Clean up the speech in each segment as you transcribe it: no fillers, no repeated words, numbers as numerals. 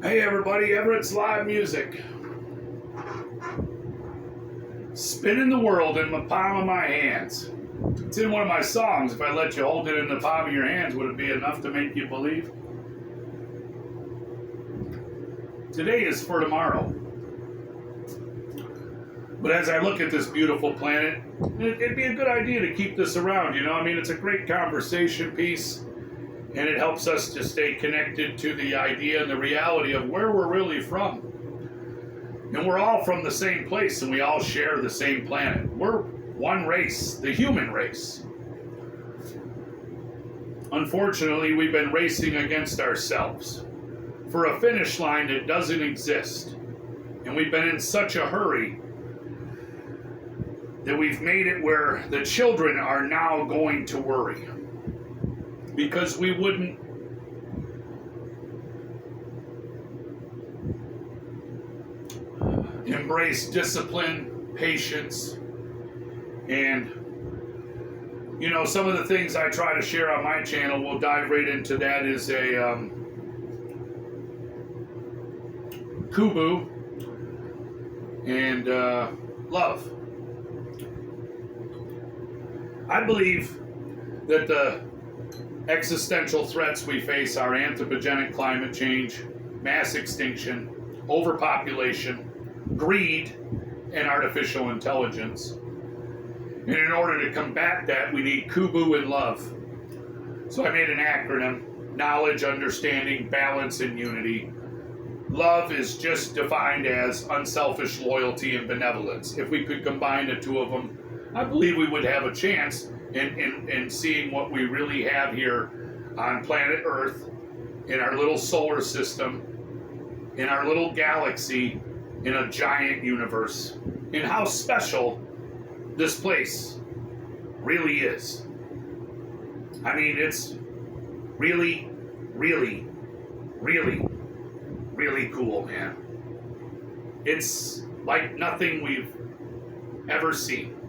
Hey everybody, Everett's live music. Spinning the world in the palm of my hands. It's in one of my songs. If I let you hold it in the palm of your hands, would it be enough to make you believe? Today is for tomorrow. But as I look at this beautiful planet, it'd be a good idea to keep this around, you know? I mean, it's a great conversation piece, and it helps us to stay connected to the idea and the reality of where we're really from. And we're all from the same place, and we all share the same planet. We're one race, the human race. Unfortunately, we've been racing against ourselves for a finish line that doesn't exist. And we've been in such a hurry that we've made it where the children are now going to worry. Because we wouldn't embrace discipline, patience, and you know, some of the things I try to share on my channel, we'll dive right into that, is a kubu and love. I believe that the existential threats we face are anthropogenic climate change, mass extinction, overpopulation, greed, and artificial intelligence. And in order to combat that, we need kubu and love. So I made an acronym: knowledge, understanding, balance, and unity. Love is just defined as unselfish loyalty and benevolence. If we could combine the two of them, I believe we would have a chance in seeing what we really have here on planet Earth, in our little solar system, in our little galaxy, in a giant universe, and how special this place really is. I mean, it's really, really, really, really cool, man. It's like nothing we've ever seen.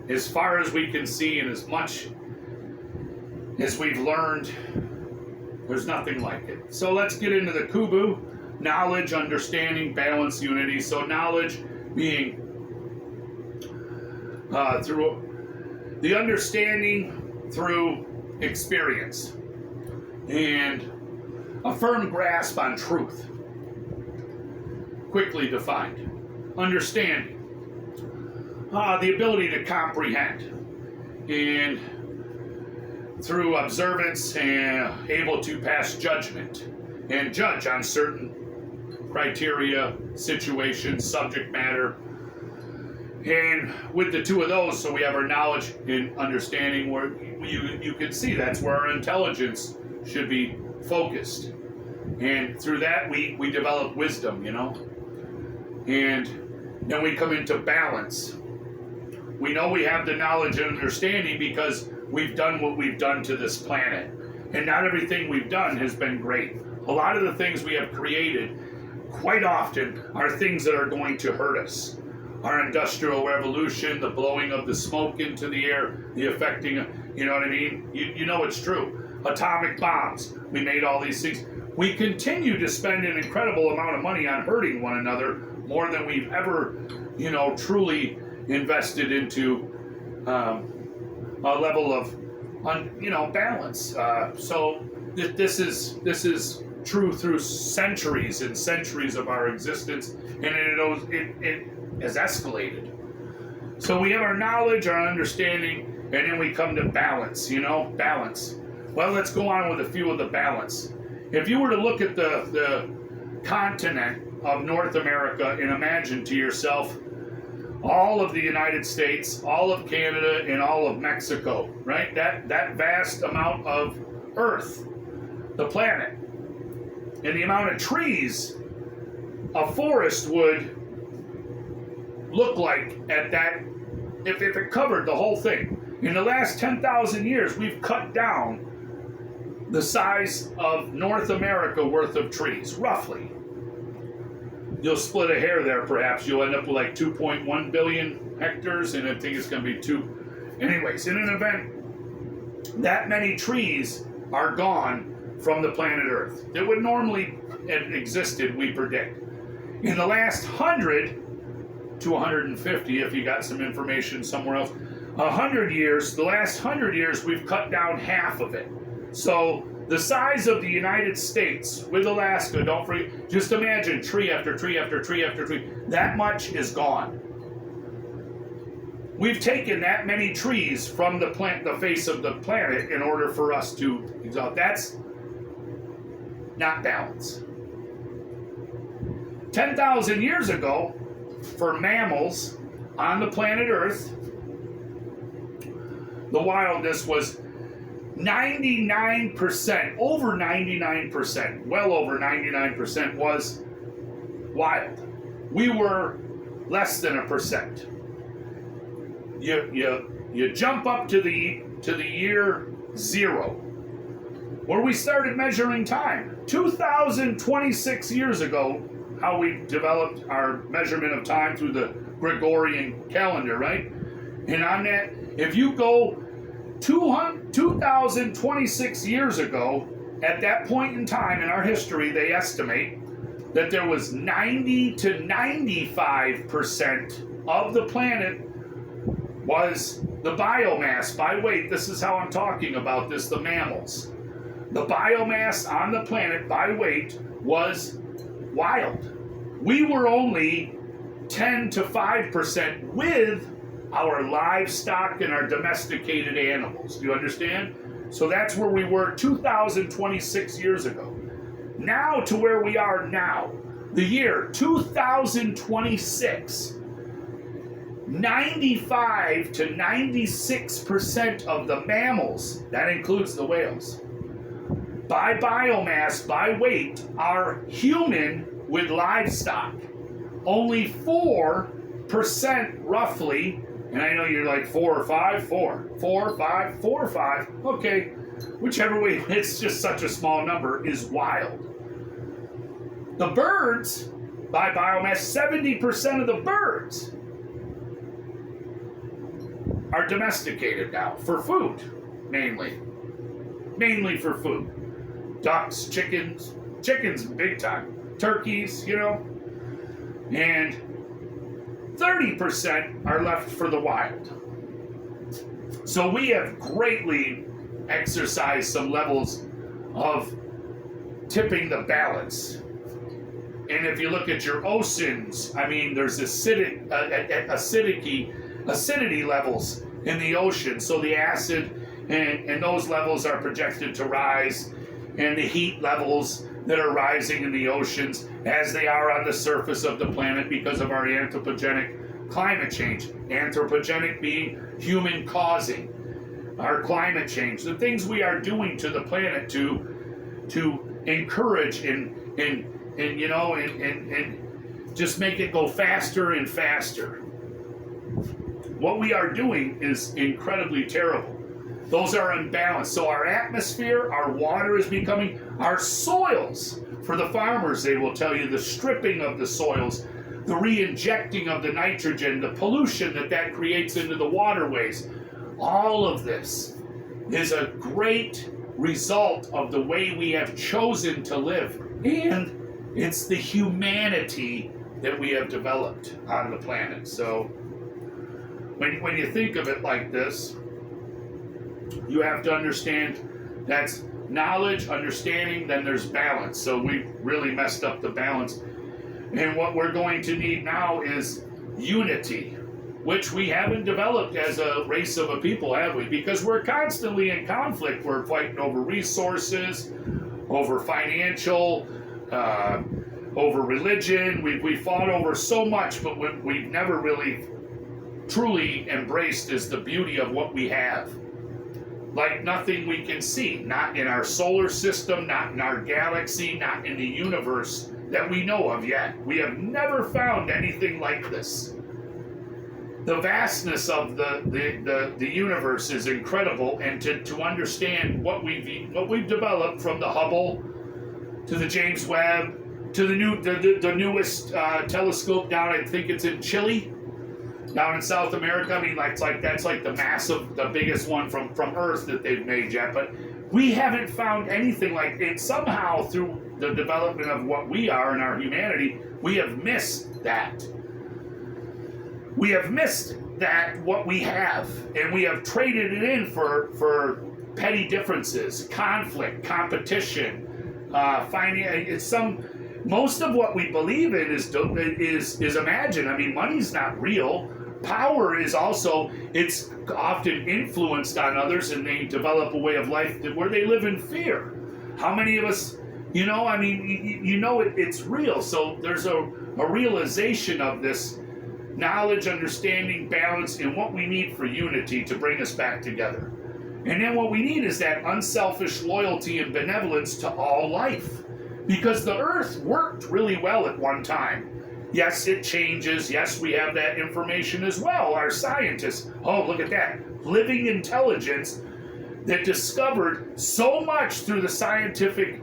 As far as we can see, and as much as we've learned, there's nothing like it. So let's get into the kubu: knowledge, understanding, balance, unity. So knowledge being through the understanding through experience and a firm grasp on truth. Quickly defined. Understanding. The ability to comprehend, and through observance and able to pass judgment and judge on certain criteria, situations, subject matter. And with the two of those, so we have our knowledge and understanding, where you can see that's where our intelligence should be focused. And through that, we develop wisdom, you know. And then we come into balance. We know we have the knowledge and understanding because we've done what we've done to this planet. And not everything we've done has been great. A lot of the things we have created quite often are things that are going to hurt us. Our industrial revolution, the blowing of the smoke into the air, the affecting, you know what I mean? You know it's true. Atomic bombs. We made all these things. We continue to spend an incredible amount of money on hurting one another, more than we've ever, you know, truly invested into a level of, balance. So this is true through centuries and centuries of our existence, and it has escalated. So we have our knowledge, our understanding, and then we come to balance. You know, balance. Well, let's go on with a few of the balance. If you were to look at the continent of North America and imagine to yourself all of the United States, all of Canada, and all of Mexico, right? That vast amount of Earth, the planet, and the amount of trees a forest would look like at that, if it covered the whole thing. In the last 10,000 years, we've cut down the size of North America worth of trees, roughly. You'll split a hair there, perhaps. You'll end up with like 2.1 billion hectares, and I think it's going to be 2. Anyways, in an event, that many trees are gone from the planet Earth that would normally existed, we predict. In the last 100 to 150, if you got some information somewhere else, 100 years, the last 100 years, we've cut down half of it. So the size of the United States with Alaska, don't forget, just imagine tree after tree after tree after tree. That much is gone. We've taken that many trees from the face of the planet in order for us to exalt. That's not balance. 10,000 years ago, for mammals on the planet Earth, the wildness was 99%, over 99%, well over 99% was wild. We were less than 1%. You jump up to the year 0, where we started measuring time. 2026 years ago, how we developed our measurement of time through the Gregorian calendar, right? And on that, if you go 2026 years ago, at that point in time in our history, they estimate that there was 90 to 95% of the planet was the biomass by weight. This is how I'm talking about this, the mammals. The biomass on the planet by weight was wild. We were only 10 to 5% with our livestock and our domesticated animals. Do you understand? So that's where we were 2026 years ago. Now to where we are now, the year 2026, 95 to 96% of the mammals, that includes the whales, by biomass, by weight, are human with livestock. Only 4% roughly, and I know you're like 4 or 5, 4, 4, 5, 4 or 5, okay, whichever way, it's just such a small number, is wild. The birds, by biomass, 70% of the birds are domesticated now for food, mainly for food. Ducks, chickens big time, turkeys, and 30% are left for the wild. So we have greatly exercised some levels of tipping the balance. And if you look at your oceans, I mean, there's acidity levels in the ocean. So the acid and those levels are projected to rise, and the heat levels that are rising in the oceans as they are on the surface of the planet because of our anthropogenic climate change. Anthropogenic being human causing our climate change. The things we are doing to the planet to encourage and just make it go faster and faster. What we are doing is incredibly terrible. Those are unbalanced. So our atmosphere, our water is becoming, our soils, for the farmers, they will tell you the stripping of the soils, the re-injecting of the nitrogen, the pollution that creates into the waterways. All of this is a great result of the way we have chosen to live. And it's the humanity that we have developed on the planet. So when you think of it like this, you have to understand that's knowledge, understanding, then there's balance. So we've really messed up the balance. And what we're going to need now is unity, which we haven't developed as a race of a people, have we? Because we're constantly in conflict. We're fighting over resources, over financial, over religion. We fought over so much, but what we've never really truly embraced is the beauty of what we have. Like nothing we can see, not in our solar system, not in our galaxy, not in the universe that we know of yet. We have never found anything like this. The vastness of the universe is incredible, and to understand what we've developed from the Hubble to the James Webb to the newest telescope down, I think it's in Chile, down in South America. I mean, that's like the biggest one from Earth that they've made yet. But we haven't found anything like it. Somehow, through the development of what we are in our humanity, we have missed that. We have missed that what we have, and we have traded it in for petty differences, conflict, competition. Most of what we believe in is imagined. I mean, money's not real. Power is also, it's often influenced on others, and they develop a way of life where they live in fear. How many of us, it's real. So there's a realization of this knowledge, understanding, balance, and what we need for unity to bring us back together. And then what we need is that unselfish loyalty and benevolence to all life. Because the earth worked really well at one time. Yes, it changes. Yes, we have that information as well. Our scientists, oh, look at that. Living intelligence that discovered so much through the scientific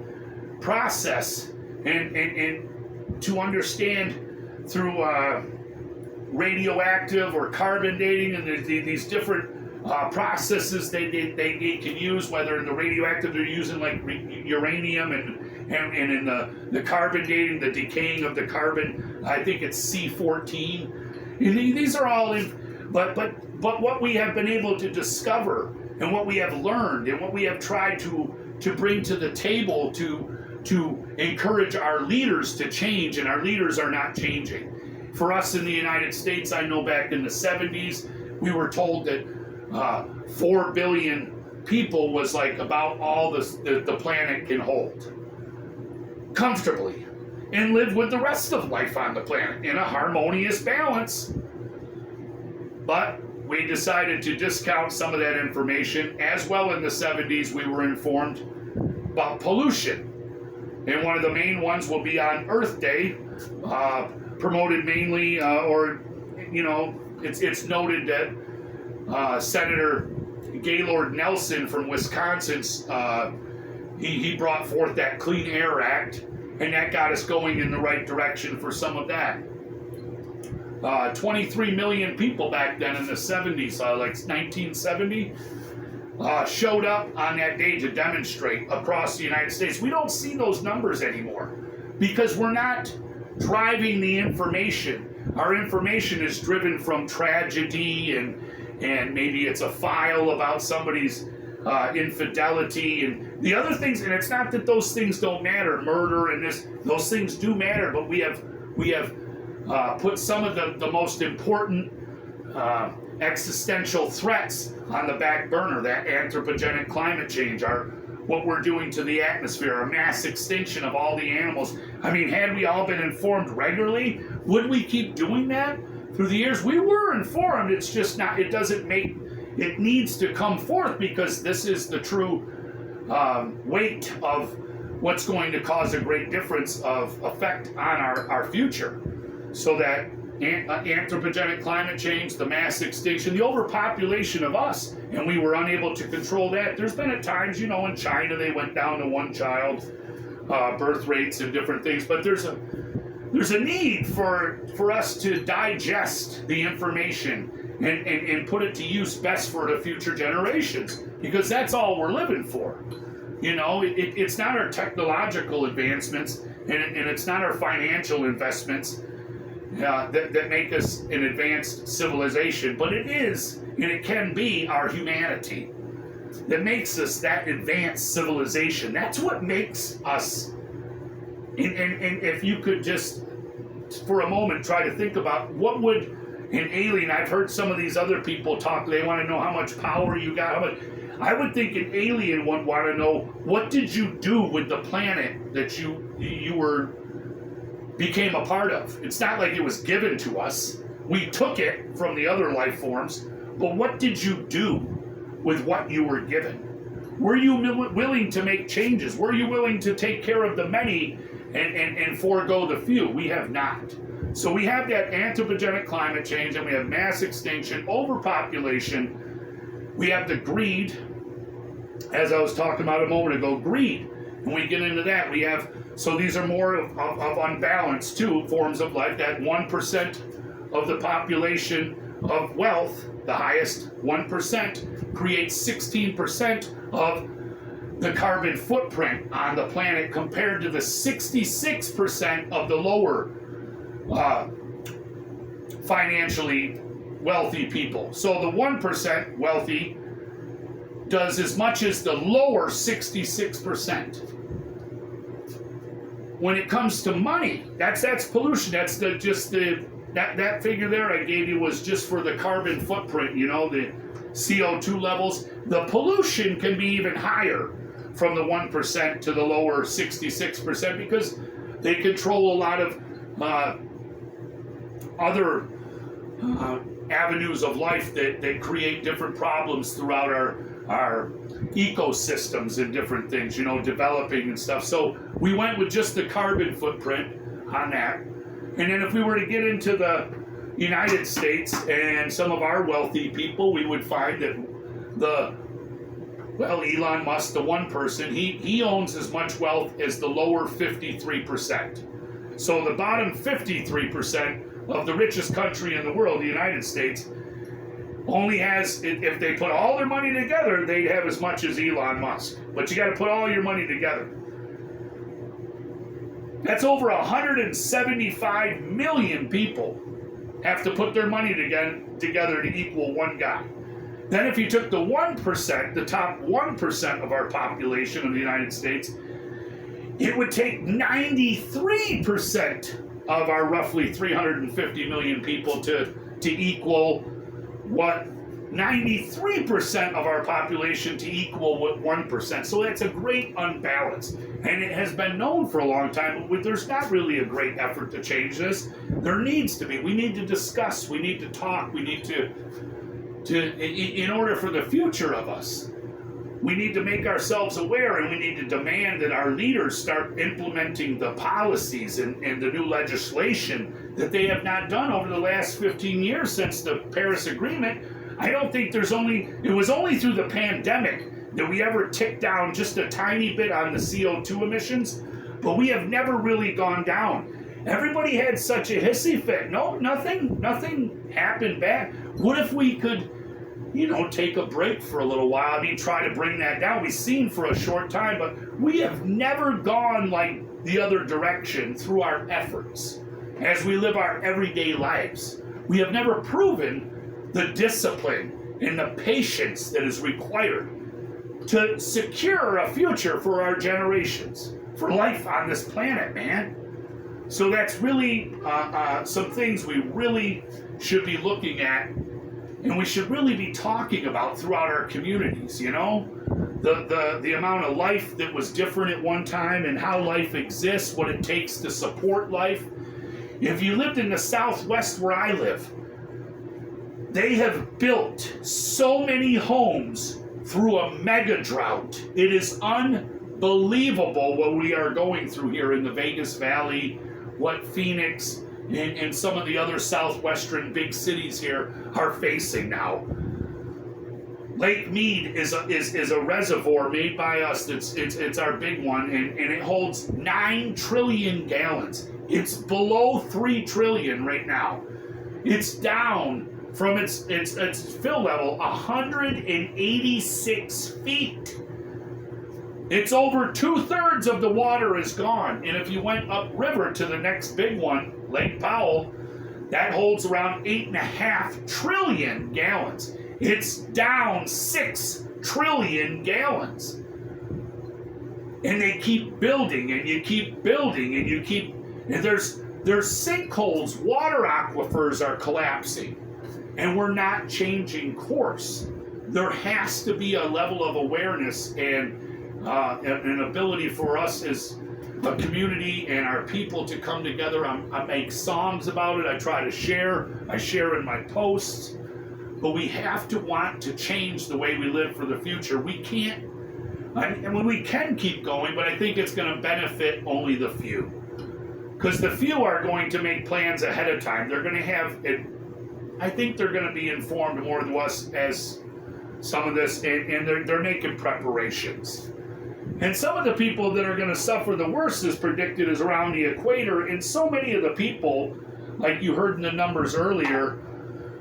process and to understand through radioactive or carbon dating and these different processes they can use, whether in the radioactive they're using like uranium and in the carbon dating, the decaying of the carbon, I think it's C14. And these are all in, but what we have been able to discover and what we have learned and what we have tried to bring to the table to encourage our leaders to change, and our leaders are not changing. For us in the United States, I know back in the 70s, we were told that 4 billion people was like about all the planet can hold comfortably and live with the rest of life on the planet in a harmonious balance. But we decided to discount some of that information. As well, in the 70s, we were informed about pollution. And one of the main ones will be on Earth Day, promoted mainly, it's noted that Senator Gaylord Nelson from Wisconsin, he brought forth that Clean Air Act, and that got us going in the right direction for some of that. 23 million people back then in the 70s, like 1970, showed up on that day to demonstrate across the United States. We don't see those numbers anymore because we're not driving the information. Our information is driven from tragedy and maybe it's a file about somebody's infidelity and the other things. And it's not that those things don't matter, murder and those things do matter, but we have put some of the most important existential threats on the back burner. That anthropogenic climate change, what we're doing to the atmosphere, a mass extinction of all the animals. I mean, had we all been informed regularly, would we keep doing that? Through the years, we were informed. It's just not, it needs to come forth because this is the true weight of what's going to cause a great difference of effect on our future. So that anthropogenic climate change, the mass extinction, the overpopulation of us, and we were unable to control that. There's been at times, in China they went down to one child birth rates and different things, but there's a need for us to digest the information and put it to use best for the future generations, because that's all we're living for. It's not our technological advancements and it's not our financial investments that make us an advanced civilization, but it is, and it can be, our humanity that makes us that advanced civilization. That's what makes us. And if you could just, for a moment, try to think about what would an alien, I've heard some of these other people talk, they want to know how much power you got, I would think an alien would want to know, what did you do with the planet that you became a part of? It's not like it was given to us. We took it from the other life forms, but what did you do with what you were given? Were you willing to make changes? Were you willing to take care of the many and forego the few? We have not. So we have that anthropogenic climate change, and we have mass extinction, overpopulation. We have the greed, as I was talking about a moment ago, greed. When we get into that, we have, so these are more of unbalanced too, forms of life. That 1% of the population of wealth, the highest 1%, creates 16% of the carbon footprint on the planet compared to the 66% of the lower financially wealthy people. So the 1% wealthy does as much as the lower 66%. When it comes to money, that's pollution. That's that figure there I gave you was just for the carbon footprint, you know, the CO2 levels. The pollution can be even higher from the 1% to the lower 66% because they control a lot of other avenues of life that create different problems throughout our ecosystems and different things, you know, developing and stuff. So we went with just the carbon footprint on that. And then if we were to get into the United States and some of our wealthy people, we would find that Elon Musk, the one person, he owns as much wealth as the lower 53%. So the bottom 53% of the richest country in the world, the United States, only has, if they put all their money together, they'd have as much as Elon Musk. But you got to put all your money together. That's over 175 million people have to put their money together to equal one guy. Then if you took the 1%, the top 1% of our population of the United States, it would take 93% of our roughly 350 million people to equal what 93% of our population to equal what 1%. So that's a great unbalance. And it has been known for a long time, but there's not really a great effort to change this. There needs to be. We need to discuss. We need to talk. We need to in order for the future of us, we need to make ourselves aware, and we need to demand that our leaders start implementing the policies and the new legislation that they have not done over the last 15 years since the Paris Agreement. I don't think it was only through the pandemic that we ever ticked down just a tiny bit on the CO2 emissions, but we have never really gone down. Everybody had such a hissy fit. No, nothing happened bad. What if we could, you know, take a break for a little while? I mean, try to bring that down. We've seen for a short time, but we have never gone like the other direction through our efforts as we live our everyday lives. We have never proven the discipline and the patience that is required to secure a future for our generations, for life on this planet, man. So that's really some things we really should be looking at, and we should really be talking about throughout our communities, you know? The amount of life that was different at one time and how life exists, what it takes to support life. If you lived in the Southwest where I live, they have built so many homes through a mega drought. It is unbelievable what we are going through here in the Vegas Valley, what Phoenix and some of the other southwestern big cities here are facing now. Lake Mead is a reservoir made by us. It's our big one, and it holds 9 trillion gallons. It's below 3 trillion right now. It's down from its fill level 186 feet. It's over 2/3 of the water is gone. And if you went upriver to the next big one, Lake Powell, that holds around 8.5 trillion gallons. It's down 6 trillion gallons. And they keep building, and you keep building, and there's sinkholes, water aquifers are collapsing, and we're not changing course. There has to be a level of awareness and an ability for us as a community and our people to come together. I make songs about it. I try to share. I share in my posts. But we have to want to change the way we live for the future. We can't, and we can keep going, but I think it's going to benefit only the few. Because the few are going to make plans ahead of time. They're going to have it. I think they're going to be informed more than us as some of this, and they're making preparations. And some of the people that are going to suffer the worst is predicted is around the equator. And so many of the people, like you heard in the numbers earlier,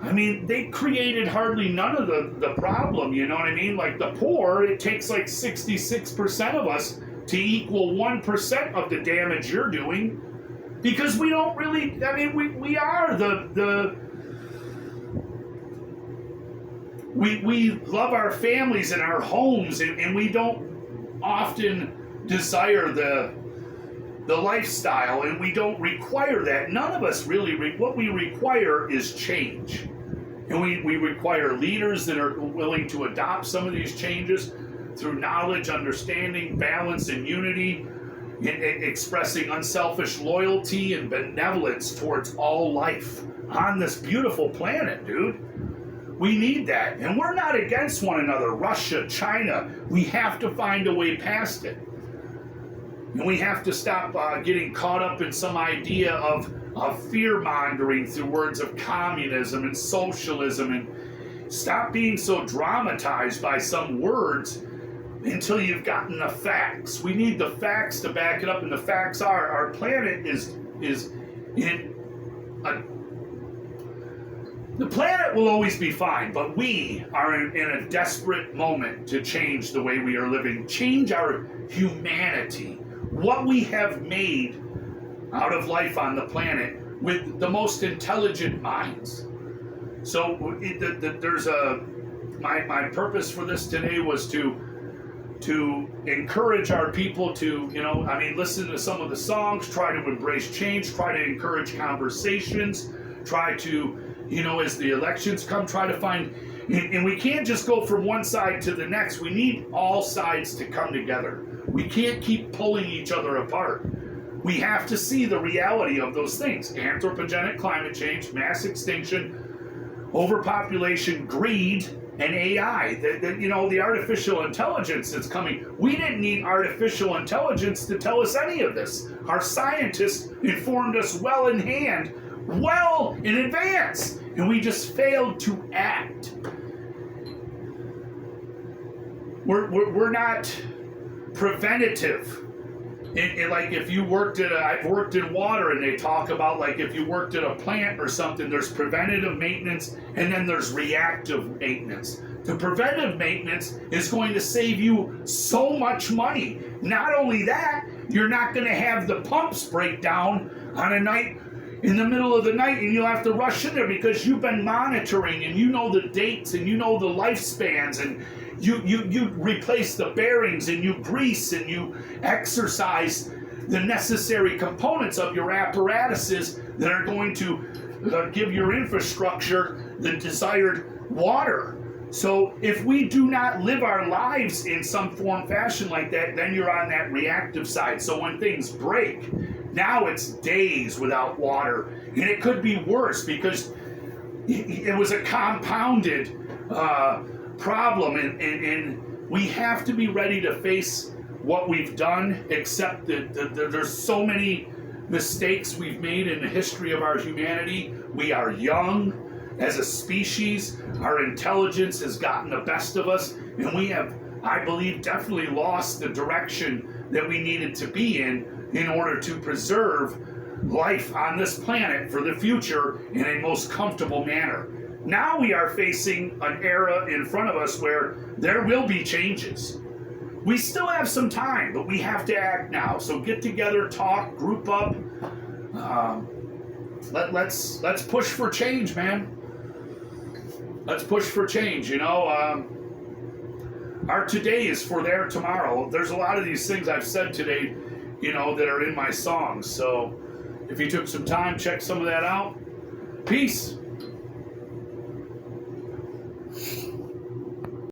I mean, they created hardly none of the problem, you know what I mean? Like the poor, it takes like 66% of us to equal 1% of the damage you're doing, because we don't really, I mean, we are we love our families and our homes, and we don't often desire the lifestyle, and we don't require that. None of us really, what we require is change. And we require leaders that are willing to adopt some of these changes through knowledge, understanding, balance, and unity, and expressing unselfish loyalty and benevolence towards all life on this beautiful planet, dude. We need that. And we're not against one another. Russia, China, we have to find a way past it. And we have to stop getting caught up in some idea of fear-mongering through words of communism and socialism, and stop being so dramatized by some words until you've gotten the facts. We need the facts to back it up, and the facts are our planet is in a... The planet will always be fine, but we are in a desperate moment to change the way we are living, change our humanity, what we have made out of life on the planet with the most intelligent minds. So there's my purpose for this today was to encourage our people to, I mean, listen to some of the songs, try to embrace change, try to encourage conversations, try to, as the elections come, try to find, and we can't just go from one side to the next. We need all sides to come together. We can't keep pulling each other apart. We have to see the reality of those things. Anthropogenic climate change, mass extinction, overpopulation, greed, and AI. The artificial intelligence that's coming. We didn't need artificial intelligence to tell us any of this. Our scientists informed us well in advance, and we just failed to act. We're not preventative. Like if you worked I've worked in water, and they talk about like if you worked at a plant or something, there's preventative maintenance and then there's reactive maintenance. The preventive maintenance is going to save you so much money. Not only that, you're not going to have the pumps break down on a night in the middle of the night, and you'll have to rush in there because you've been monitoring, and you know the dates, and you know the lifespans, and you replace the bearings, and you grease, and you exercise the necessary components of your apparatuses that are going to give your infrastructure the desired water. So if we do not live our lives in some form, fashion like that, then you're on that reactive side. So when things break, now it's days without water, and it could be worse because it was a compounded problem, and we have to be ready to face what we've done, accept that there's so many mistakes we've made in the history of our humanity. We are young as a species. Our intelligence has gotten the best of us, and we have, I believe, definitely lost the direction that we needed to be in order to preserve life on this planet for the future in a most comfortable manner. Now we are facing an era in front of us where there will be changes. We still have some time, but we have to act now. So get together, talk, group up. Let's push for change, man. Let's push for change. Our today is for their tomorrow. There's a lot of these things I've said today, that are in my songs. So if you took some time, check some of that out. Peace.